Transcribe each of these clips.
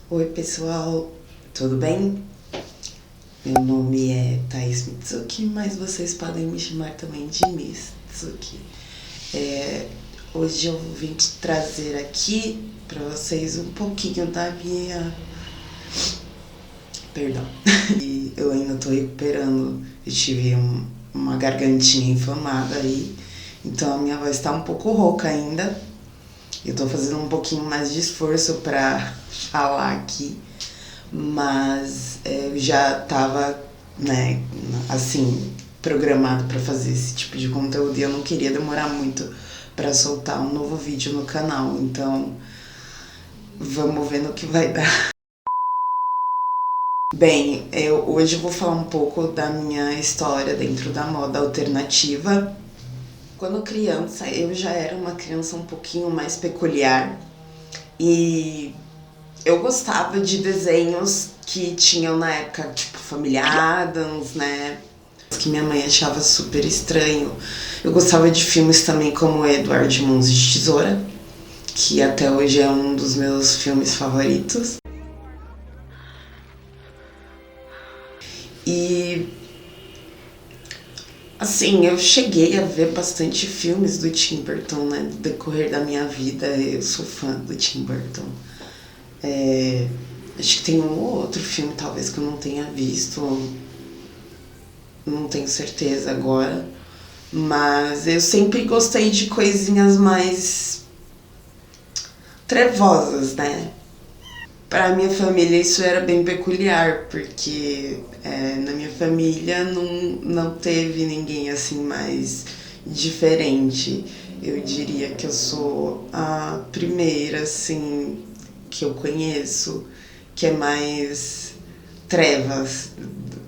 Oi pessoal, tudo bem? Meu nome é Thaís Mitsuki, mas vocês podem me chamar também de Miss Mitsuki. Hoje eu vim trazer aqui para vocês um pouquinho da minha. Perdão. E eu ainda tô recuperando, eu tive uma gargantinha inflamada aí, então a minha voz tá um pouco rouca ainda. Eu tô fazendo um pouquinho mais de esforço para falar aqui, mas eu já tava, né, assim, programado para fazer esse tipo de conteúdo e eu não queria demorar muito para soltar um novo vídeo no canal, então vamos ver no que vai dar. Bem, hoje eu vou falar um pouco da minha história dentro da moda alternativa. Quando criança, eu já era uma criança um pouquinho mais peculiar e eu gostava de desenhos que tinham na época, tipo Família Addams, né? Que minha mãe achava super estranho. Eu gostava de filmes também como Edward Mãos de Tesoura, que até hoje é um dos meus filmes favoritos. E assim, eu cheguei a ver bastante filmes do Tim Burton, né? No decorrer da minha vida, eu sou fã do Tim Burton. Acho que tem um ou outro filme, talvez, que eu não tenha visto, não tenho certeza agora. Mas eu sempre gostei de coisinhas mais trevosas, né? Para minha família isso era bem peculiar, porque na minha família não teve ninguém assim mais diferente. Eu diria que eu sou a primeira assim que eu conheço que é mais trevas.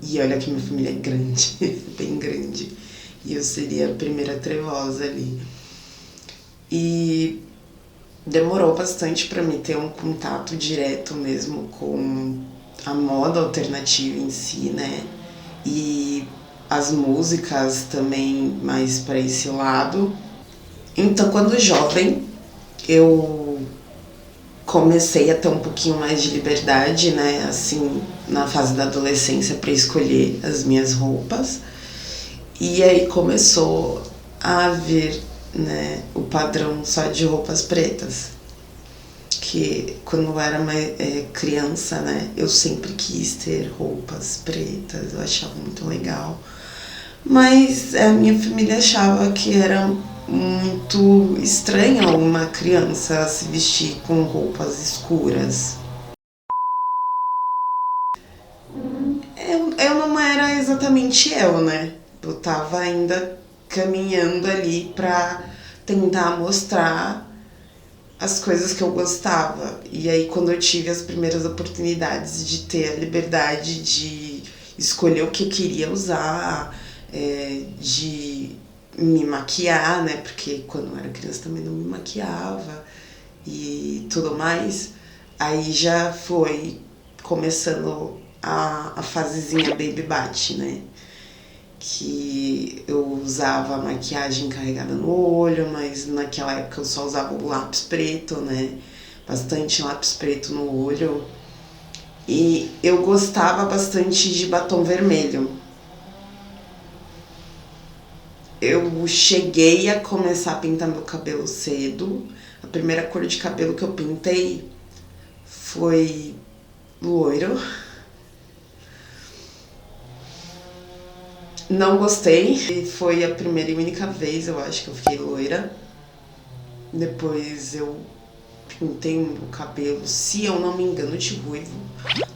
E olha que minha família é grande, bem grande. E eu seria a primeira trevosa ali. E demorou bastante para mim ter um contato direto mesmo com a moda alternativa em si, né? E as músicas também mais para esse lado. Então, quando jovem, eu comecei a ter um pouquinho mais de liberdade, né? Assim, na fase da adolescência, para escolher as minhas roupas. E aí começou a vir, né, o padrão só de roupas pretas. Que quando eu era criança, né, eu sempre quis ter roupas pretas, eu achava muito legal. Mas a minha família achava que era muito estranho uma criança se vestir com roupas escuras. Eu não era exatamente eu, né? Eu tava ainda caminhando ali pra tentar mostrar as coisas que eu gostava. E aí, quando eu tive as primeiras oportunidades de ter a liberdade de escolher o que eu queria usar, de me maquiar, né? Porque quando eu era criança também não me maquiava e tudo mais. Aí já foi começando a fasezinha Baby Bat, né? Que eu usava maquiagem carregada no olho, mas naquela época eu só usava o lápis preto, né? Bastante lápis preto no olho. E eu gostava bastante de batom vermelho. Eu cheguei a começar a pintar meu cabelo cedo. A primeira cor de cabelo que eu pintei foi loiro. Não gostei. Foi a primeira e única vez, eu acho, que eu fiquei loira. Depois eu pintei o cabelo, se eu não me engano, de ruivo.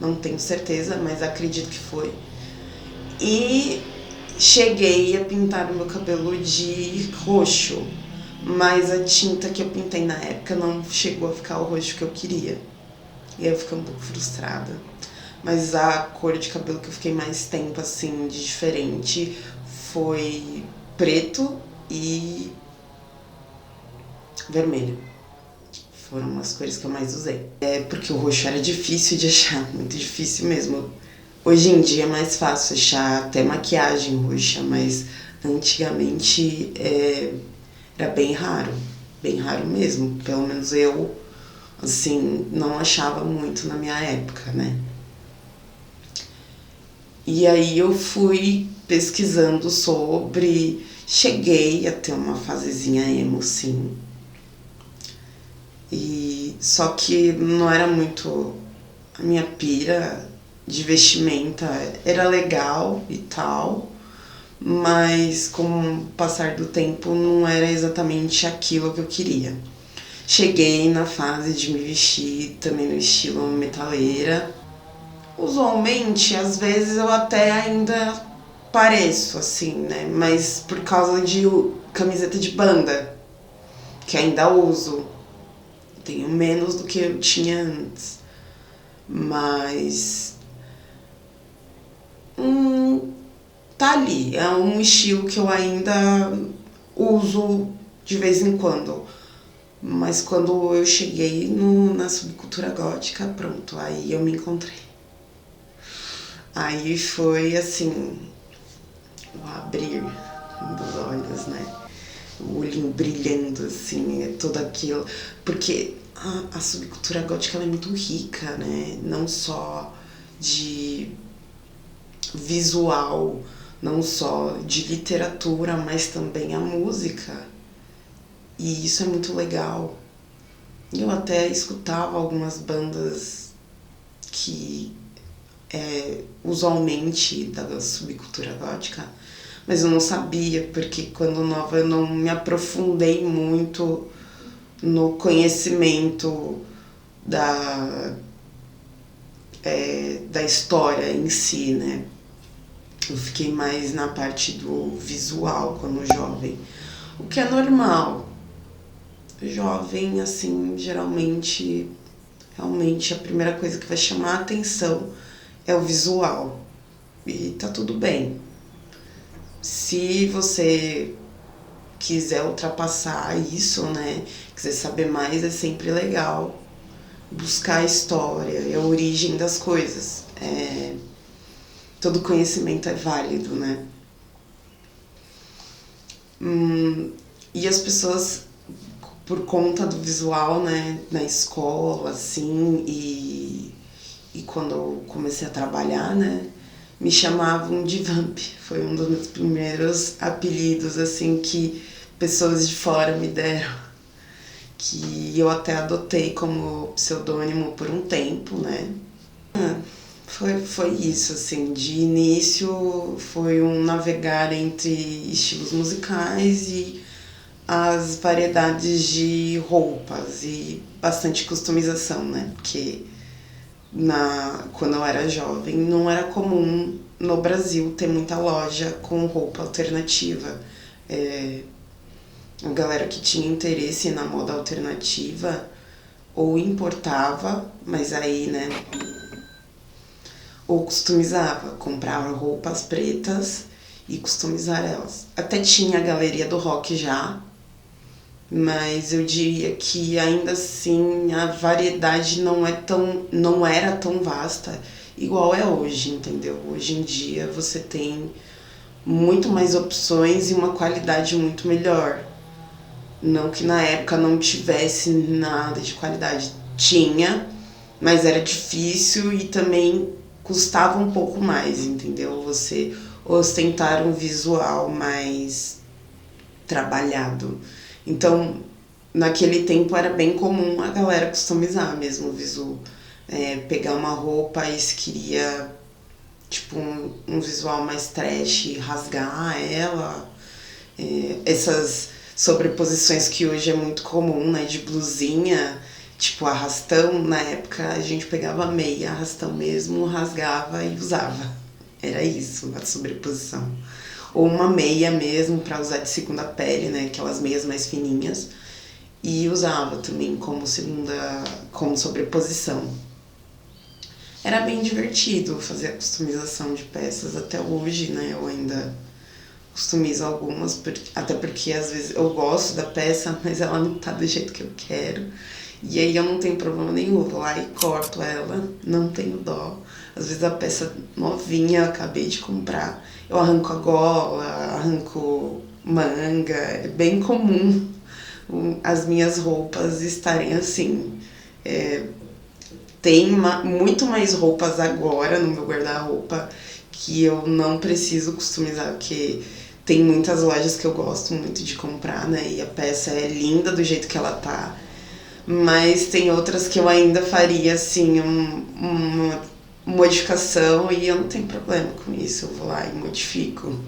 Não tenho certeza, mas acredito que foi. E cheguei a pintar o meu cabelo de roxo. Mas a tinta que eu pintei na época não chegou a ficar o roxo que eu queria. E aí eu fiquei um pouco frustrada. Mas a cor de cabelo que eu fiquei mais tempo, assim, de diferente foi preto e vermelho. Foram as cores que eu mais usei. Porque o roxo era difícil de achar, muito difícil mesmo. Hoje em dia é mais fácil achar até maquiagem roxa, mas antigamente era bem raro mesmo. Pelo menos eu assim, não achava muito na minha época, né? E aí eu fui pesquisando sobre, cheguei a ter uma fasezinha emo, sim. E só que não era muito a minha pira de vestimenta, era legal e tal, mas com o passar do tempo não era exatamente aquilo que eu queria. Cheguei na fase de me vestir também no estilo metaleira. Usualmente, às vezes eu até ainda pareço assim, né? Mas por causa de camiseta de banda, que ainda uso. Tenho menos do que eu tinha antes. Mas. Tá ali. É um estilo que eu ainda uso de vez em quando. Mas quando eu cheguei na subcultura gótica, pronto, aí eu me encontrei. Aí foi assim, o abrir dos olhos, né? O olhinho brilhando, assim, é tudo aquilo. Porque a subcultura gótica ela é muito rica, né? Não só de visual, não só de literatura, mas também a música. E isso é muito legal. Eu até escutava algumas bandas que usualmente da subcultura gótica, mas eu não sabia, porque quando nova eu não me aprofundei muito no conhecimento da, da história em si, né? Eu fiquei mais na parte do visual quando jovem, o que é normal. Jovem, assim, geralmente, realmente a primeira coisa que vai chamar a atenção é o visual. E tá tudo bem. Se você quiser ultrapassar isso, né? Quiser saber mais, é sempre legal buscar a história, a origem das coisas. Todo conhecimento é válido, né? E as pessoas, por conta do visual, né, na escola, assim, e quando eu comecei a trabalhar, né, me chamavam de Vamp. Foi um dos meus primeiros apelidos, assim, que pessoas de fora me deram. Que eu até adotei como pseudônimo por um tempo, né. Foi isso, assim, de início foi um navegar entre estilos musicais e as variedades de roupas e bastante customização, né? Porque quando eu era jovem não era comum no Brasil ter muita loja com roupa alternativa. A galera que tinha interesse na moda alternativa ou importava, mas aí, né, ou customizava, comprava roupas pretas e customizar elas. Até tinha a galeria do rock já, mas eu diria que ainda assim a variedade não era tão vasta igual é hoje, entendeu? Hoje em dia você tem muito mais opções e uma qualidade muito melhor. Não que na época não tivesse nada de qualidade. Tinha, mas era difícil e também custava um pouco mais, entendeu? Você ostentar um visual mais trabalhado. Então, naquele tempo era bem comum a galera customizar mesmo o visual. Pegar uma roupa e se queria tipo um visual mais trash, rasgar ela. Essas sobreposições que hoje é muito comum, né, de blusinha, tipo arrastão, na época a gente pegava meia, arrastão mesmo, rasgava e usava. Era isso, a sobreposição. Ou uma meia mesmo para usar de segunda pele, né, aquelas meias mais fininhas, e usava também como sobreposição. Era bem divertido fazer a customização de peças até hoje, né, eu ainda customizo algumas, até porque às vezes eu gosto da peça, mas ela não tá do jeito que eu quero. E aí eu não tenho problema nenhum, eu vou lá e corto ela, não tenho dó. Às vezes a peça novinha, eu acabei de comprar, eu arranco a gola, arranco manga, é bem comum as minhas roupas estarem assim. Tem muito mais roupas agora no meu guarda-roupa que eu não preciso customizar, porque tem muitas lojas que eu gosto muito de comprar, né? E a peça é linda do jeito que ela tá. Mas tem outras que eu ainda faria, assim, uma modificação e eu não tenho problema com isso. Eu vou lá e modifico.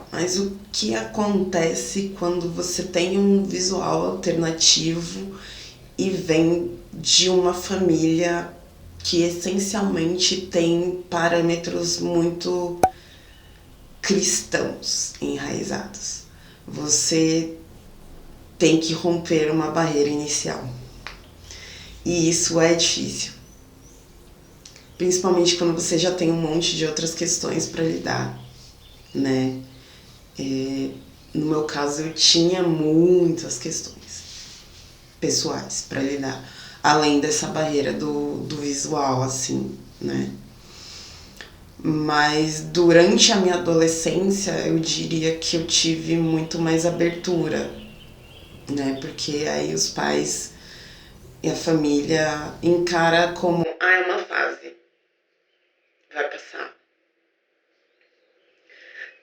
Mas o que acontece quando você tem um visual alternativo e vem de uma família que essencialmente tem parâmetros muito cristãos enraizados? Você tem que romper uma barreira inicial. E isso é difícil. Principalmente quando você já tem um monte de outras questões para lidar, né? No meu caso, eu tinha muitas questões pessoais para lidar, além dessa barreira do visual, assim, né? Mas durante a minha adolescência, eu diria que eu tive muito mais abertura, né? Porque aí os pais e a família encara como, é uma fase, vai passar.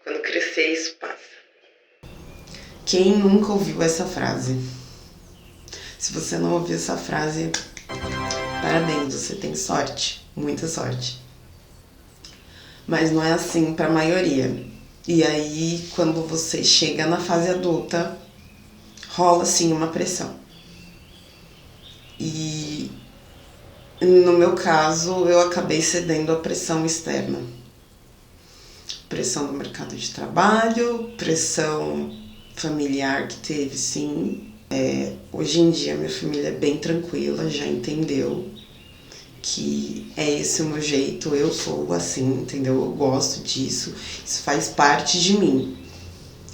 Quando crescer, isso passa. Quem nunca ouviu essa frase? Se você não ouviu essa frase, parabéns, você tem sorte, muita sorte. Mas não é assim para a maioria. E aí, quando você chega na fase adulta, rola sim uma pressão. E no meu caso, eu acabei cedendo à pressão externa. Pressão do mercado de trabalho, pressão familiar que teve, sim. Hoje em dia minha família é bem tranquila, já entendeu que é esse o meu jeito, eu sou assim, entendeu? Eu gosto disso, isso faz parte de mim.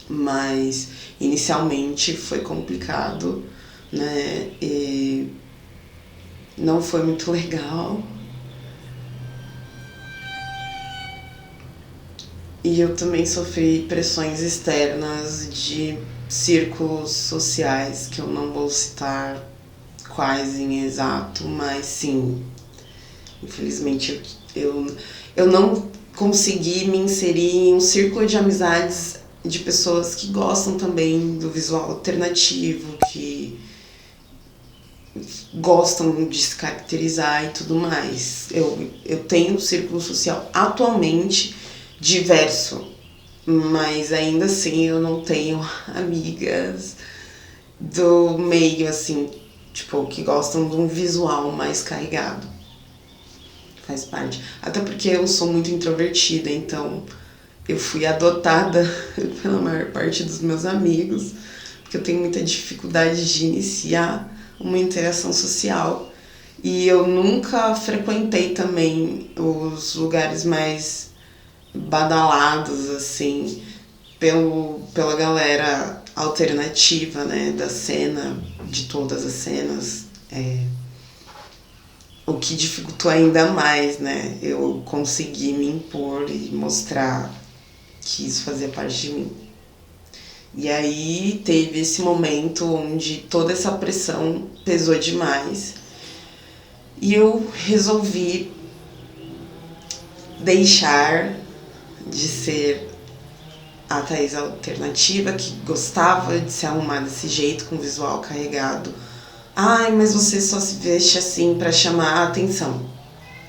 Mas inicialmente foi complicado, né? E não foi muito legal. E eu também sofri pressões externas de círculos sociais, que eu não vou citar quais em exato, mas sim, infelizmente eu não consegui me inserir em um círculo de amizades de pessoas que gostam também do visual alternativo, que gostam de se caracterizar e tudo mais. Eu tenho um círculo social atualmente diverso, mas ainda assim eu não tenho amigas do meio, assim, tipo, que gostam de um visual mais carregado. Faz parte. Até porque eu sou muito introvertida, então eu fui adotada pela maior parte dos meus amigos, porque eu tenho muita dificuldade de iniciar uma interação social. E eu nunca frequentei também os lugares mais badalados, assim, pela galera alternativa, né, da cena, de todas as cenas. O que dificultou ainda mais, né, eu consegui me impor e mostrar que isso fazia parte de mim. E aí teve esse momento onde toda essa pressão pesou demais e eu resolvi deixar de ser a Thaís alternativa, que gostava de se arrumar desse jeito, com visual carregado. Ai, mas você só se veste assim pra chamar a atenção.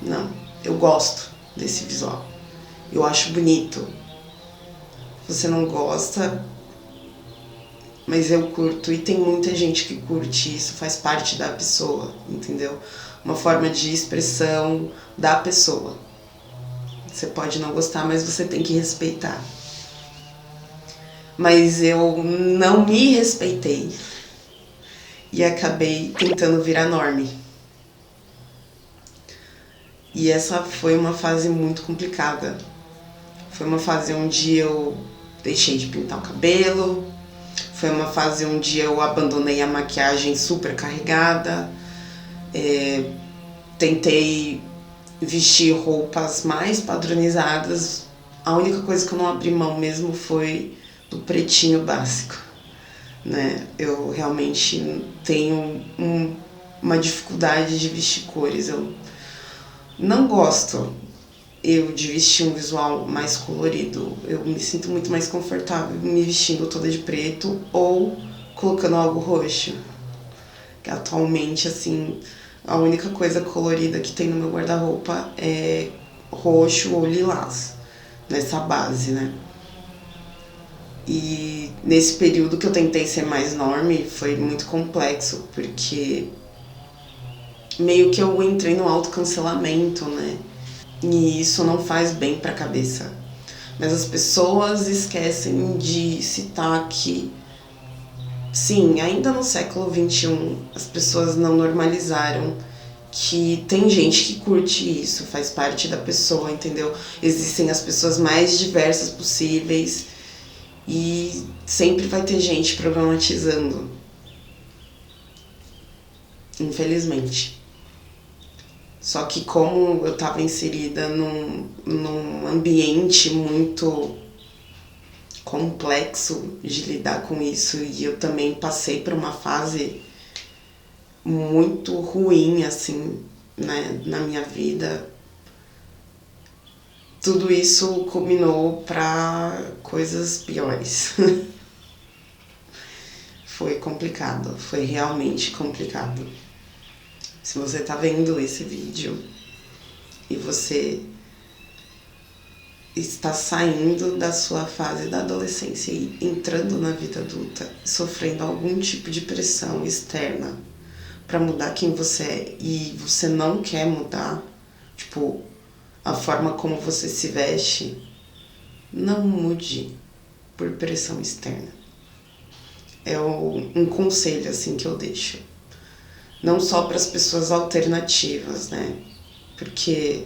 Não, eu gosto desse visual. Eu acho bonito. Você não gosta, mas eu curto. E tem muita gente que curte isso, faz parte da pessoa, entendeu? Uma forma de expressão da pessoa. Você pode não gostar, mas você tem que respeitar. Mas eu não me respeitei e acabei tentando virar norme. E essa foi uma fase muito complicada. Foi uma fase onde eu deixei de pintar o cabelo, foi uma fase onde eu abandonei a maquiagem super carregada, tentei vestir roupas mais padronizadas. A única coisa que eu não abri mão mesmo foi do pretinho básico, né? Eu realmente tenho uma dificuldade de vestir cores. Eu não gosto de vestir um visual mais colorido. Eu me sinto muito mais confortável me vestindo toda de preto ou colocando algo roxo. Que atualmente, assim, a única coisa colorida que tem no meu guarda-roupa é roxo ou lilás, nessa base, né? E nesse período que eu tentei ser mais norme, foi muito complexo, porque meio que eu entrei no autocancelamento, né? E isso não faz bem pra cabeça. Mas as pessoas esquecem de citar que, sim, ainda no século XXI, as pessoas não normalizaram que tem gente que curte isso, faz parte da pessoa, entendeu? Existem as pessoas mais diversas possíveis e sempre vai ter gente problematizando, infelizmente. Só que como eu estava inserida num ambiente muito complexo de lidar com isso e eu também passei por uma fase muito ruim, assim, né, na minha vida, tudo isso culminou para coisas piores. Foi complicado, foi realmente complicado. Se você tá vendo esse vídeo e você está saindo da sua fase da adolescência e entrando na vida adulta, sofrendo algum tipo de pressão externa para mudar quem você é e você não quer mudar, tipo, a forma como você se veste, não mude por pressão externa. É um conselho assim que eu deixo. Não só para as pessoas alternativas, né? Porque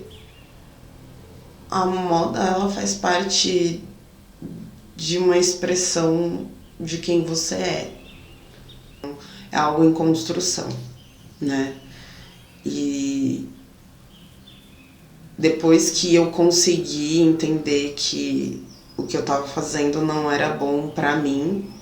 a moda, ela faz parte de uma expressão de quem você é. É algo em construção, né? E depois que eu consegui entender que o que eu estava fazendo não era bom para mim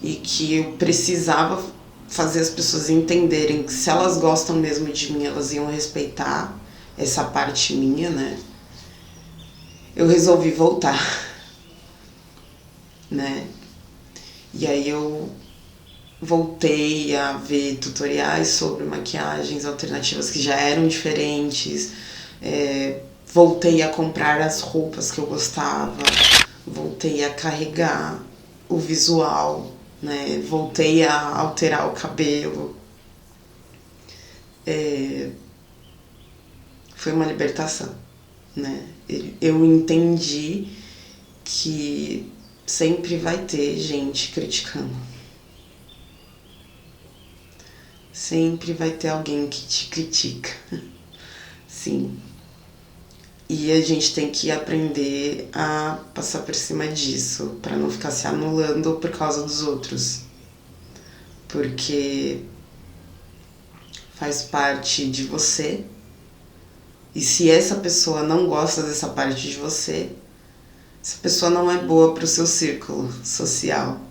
e que eu precisava fazer as pessoas entenderem que se elas gostam mesmo de mim, elas iam respeitar essa parte minha, né? Eu resolvi voltar, né? E aí eu voltei a ver tutoriais sobre maquiagens alternativas que já eram diferentes, voltei a comprar as roupas que eu gostava, voltei a carregar o visual, né? Voltei a alterar o cabelo. Foi uma libertação, né? Eu entendi que sempre vai ter gente criticando. Sempre vai ter alguém que te critica. Sim. E a gente tem que aprender a passar por cima disso, para não ficar se anulando por causa dos outros. Porque faz parte de você. E se essa pessoa não gosta dessa parte de você, essa pessoa não é boa para o seu círculo social.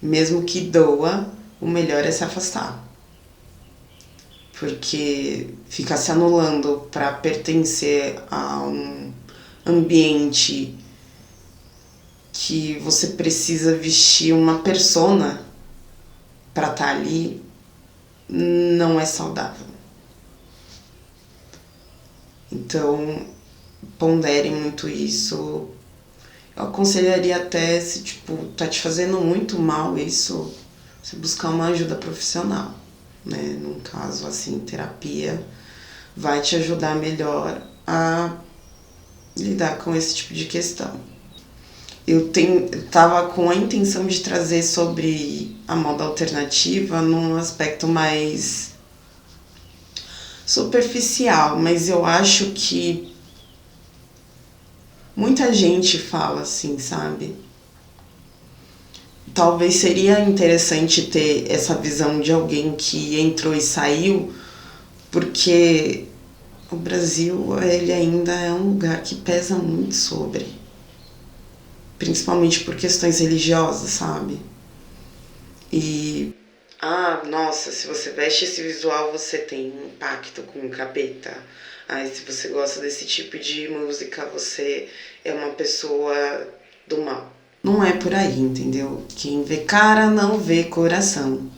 Mesmo que doa, o melhor é se afastar. Porque ficar se anulando para pertencer a um ambiente que você precisa vestir uma persona para estar ali não é saudável. Então, pondere muito isso. Eu aconselharia até, se tipo, tá te fazendo muito mal isso, você buscar uma ajuda profissional, né? Num caso assim, terapia vai te ajudar melhor a lidar com esse tipo de questão. Eu tava com a intenção de trazer sobre a moda alternativa num aspecto mais superficial, mas eu acho que muita gente fala assim, sabe? Talvez seria interessante ter essa visão de alguém que entrou e saiu, porque o Brasil, ele ainda é um lugar que pesa muito sobre, principalmente por questões religiosas, sabe? E Ah, nossa, se você veste esse visual, você tem um pacto com o capeta. Ai, se você gosta desse tipo de música, você é uma pessoa do mal. Não é por aí, entendeu? Quem vê cara não vê coração.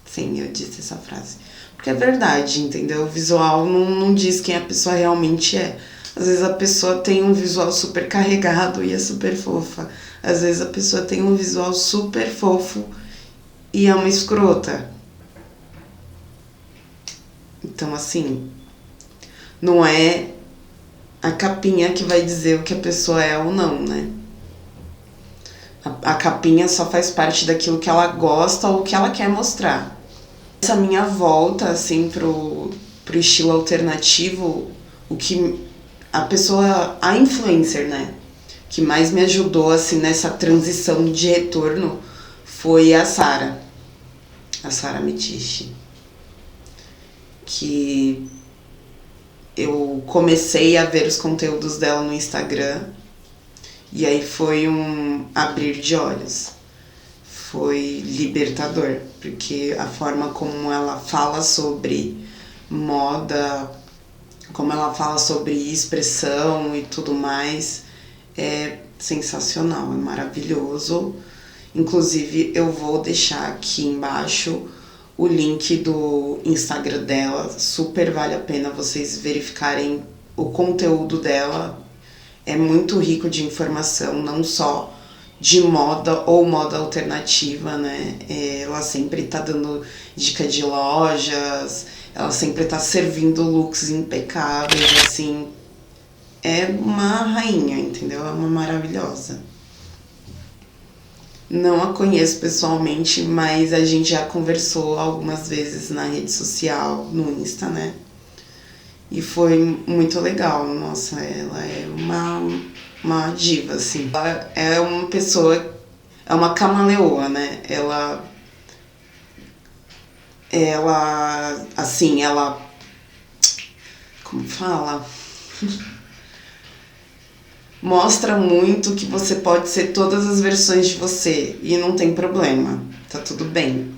Sim, eu disse essa frase. Porque é verdade, entendeu? O visual não diz quem a pessoa realmente é. Às vezes a pessoa tem um visual super carregado e é super fofa. Às vezes a pessoa tem um visual super fofo e é uma escrota. Então, assim, não é a capinha que vai dizer o que a pessoa é ou não, né? A capinha só faz parte daquilo que ela gosta ou que ela quer mostrar. Essa minha volta, assim, pro estilo alternativo, o que a pessoa, a influencer, né, que mais me ajudou, assim, nessa transição de retorno foi a Sara Mitiche, que eu comecei a ver os conteúdos dela no Instagram e aí foi um abrir de olhos. Foi libertador, porque a forma como ela fala sobre moda, como ela fala sobre expressão e tudo mais, é sensacional, é maravilhoso. Inclusive, eu vou deixar aqui embaixo o link do Instagram dela, super vale a pena vocês verificarem o conteúdo dela, é muito rico de informação, não só de moda ou moda alternativa, né? Ela sempre tá dando dica de lojas, ela sempre tá servindo looks impecáveis, assim. É uma rainha, entendeu? É uma maravilhosa. Não a conheço pessoalmente, mas a gente já conversou algumas vezes na rede social, no Insta, né? E foi muito legal. Nossa, ela é uma diva, assim. Ela é uma pessoa, é uma camaleoa, né? Assim, ela, como fala? Mostra muito que você pode ser todas as versões de você e não tem problema, tá tudo bem.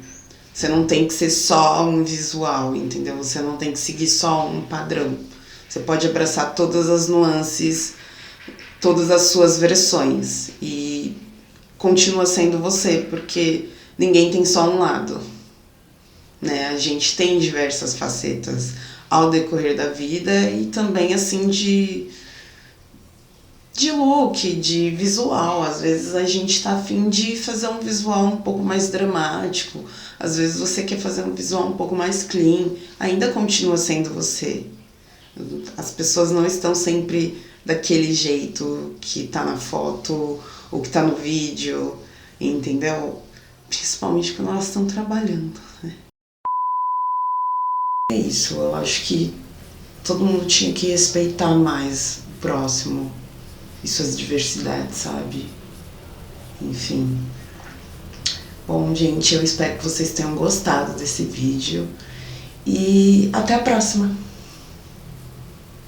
Você não tem que ser só um visual, entendeu? Você não tem que seguir só um padrão. Você pode abraçar todas as nuances, todas as suas versões e continua sendo você, porque ninguém tem só um lado, né? A gente tem diversas facetas ao decorrer da vida e também assim de look, de visual. Às vezes a gente tá afim de fazer um visual um pouco mais dramático, às vezes você quer fazer um visual um pouco mais clean, ainda continua sendo você. As pessoas não estão sempre daquele jeito que tá na foto ou que tá no vídeo, entendeu? Principalmente quando elas estão trabalhando, né? É isso, eu acho que todo mundo tinha que respeitar mais o próximo e suas diversidades, sabe? Enfim. Bom, gente, eu espero que vocês tenham gostado desse vídeo e até a próxima!